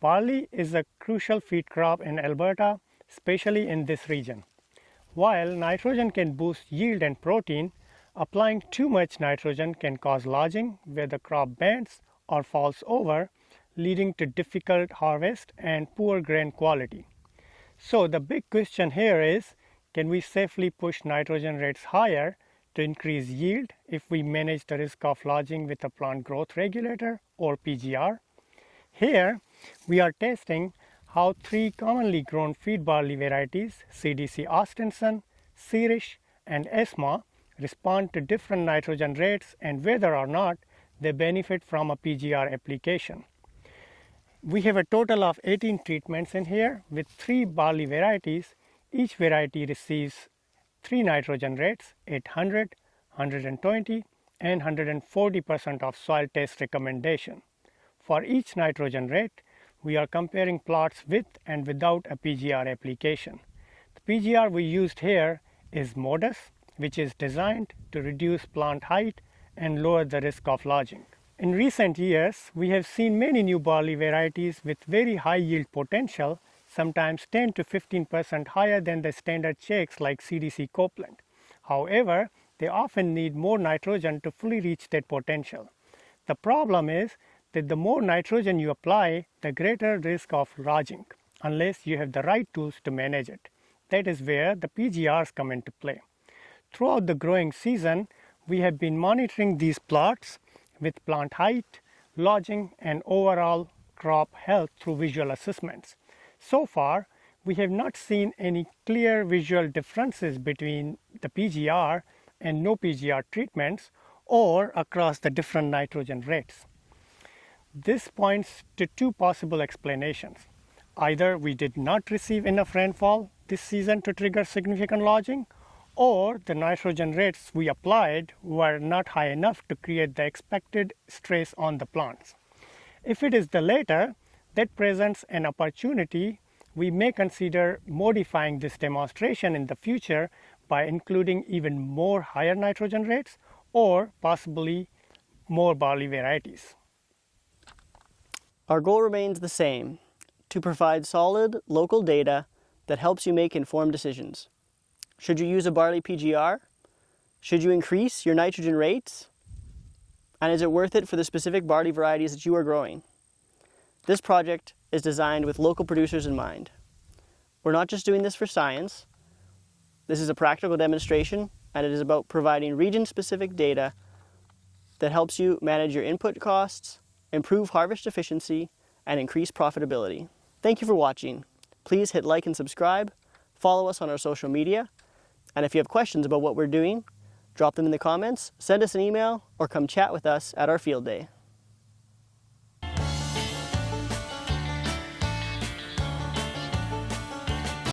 Barley is a crucial feed crop in Alberta, especially in this region. While nitrogen can boost yield and protein, applying too much nitrogen can cause lodging where the crop bends or falls over, leading to difficult harvest and poor grain quality. So the big question here is, can we safely push nitrogen rates higher to increase yield if we manage the risk of lodging with a plant growth regulator or PGR? Here we are testing how 3 commonly grown feed barley varieties, CDC Austenson, Ceirish, and Esma, respond to different nitrogen rates and whether or not they benefit from a PGR application. We have a total of 18 treatments in here with 3 barley varieties. Each variety receives 3 nitrogen rates, 800, 120, and 140% of soil test recommendation. For each nitrogen rate, we are comparing plots with and without a PGR application. The PGR we used here is Modus, which is designed to reduce plant height and lower the risk of lodging. In recent years, we have seen many new barley varieties with very high yield potential, sometimes 10 to 15% higher than the standard checks like CDC Copeland. However, they often need more nitrogen to fully reach that potential. The problem is that the more nitrogen you apply, the greater risk of lodging, unless you have the right tools to manage it. That is where the PGRs come into play. Throughout the growing season, we have been monitoring these plots with plant height, lodging, and overall crop health through visual assessments. So far, we have not seen any clear visual differences between the PGR and no PGR treatments or across the different nitrogen rates. This points to 2 possible explanations. Either we did not receive enough rainfall this season to trigger significant lodging, or the nitrogen rates we applied were not high enough to create the expected stress on the plants. If it is the latter, that presents an opportunity. We may consider modifying this demonstration in the future by including even more higher nitrogen rates or possibly more barley varieties. Our goal remains the same, to provide solid local data that helps you make informed decisions. Should you use a barley PGR? Should you increase your nitrogen rates? And is it worth it for the specific barley varieties that you are growing? This project is designed with local producers in mind. We're not just doing this for science. This is a practical demonstration, and it is about providing region-specific data that helps you manage your input costs, improve harvest efficiency, and increase profitability. Thank you for watching. Please hit like and subscribe, follow us on our social media, and if you have questions about what we're doing, drop them in the comments, send us an email, or come chat with us at our field day.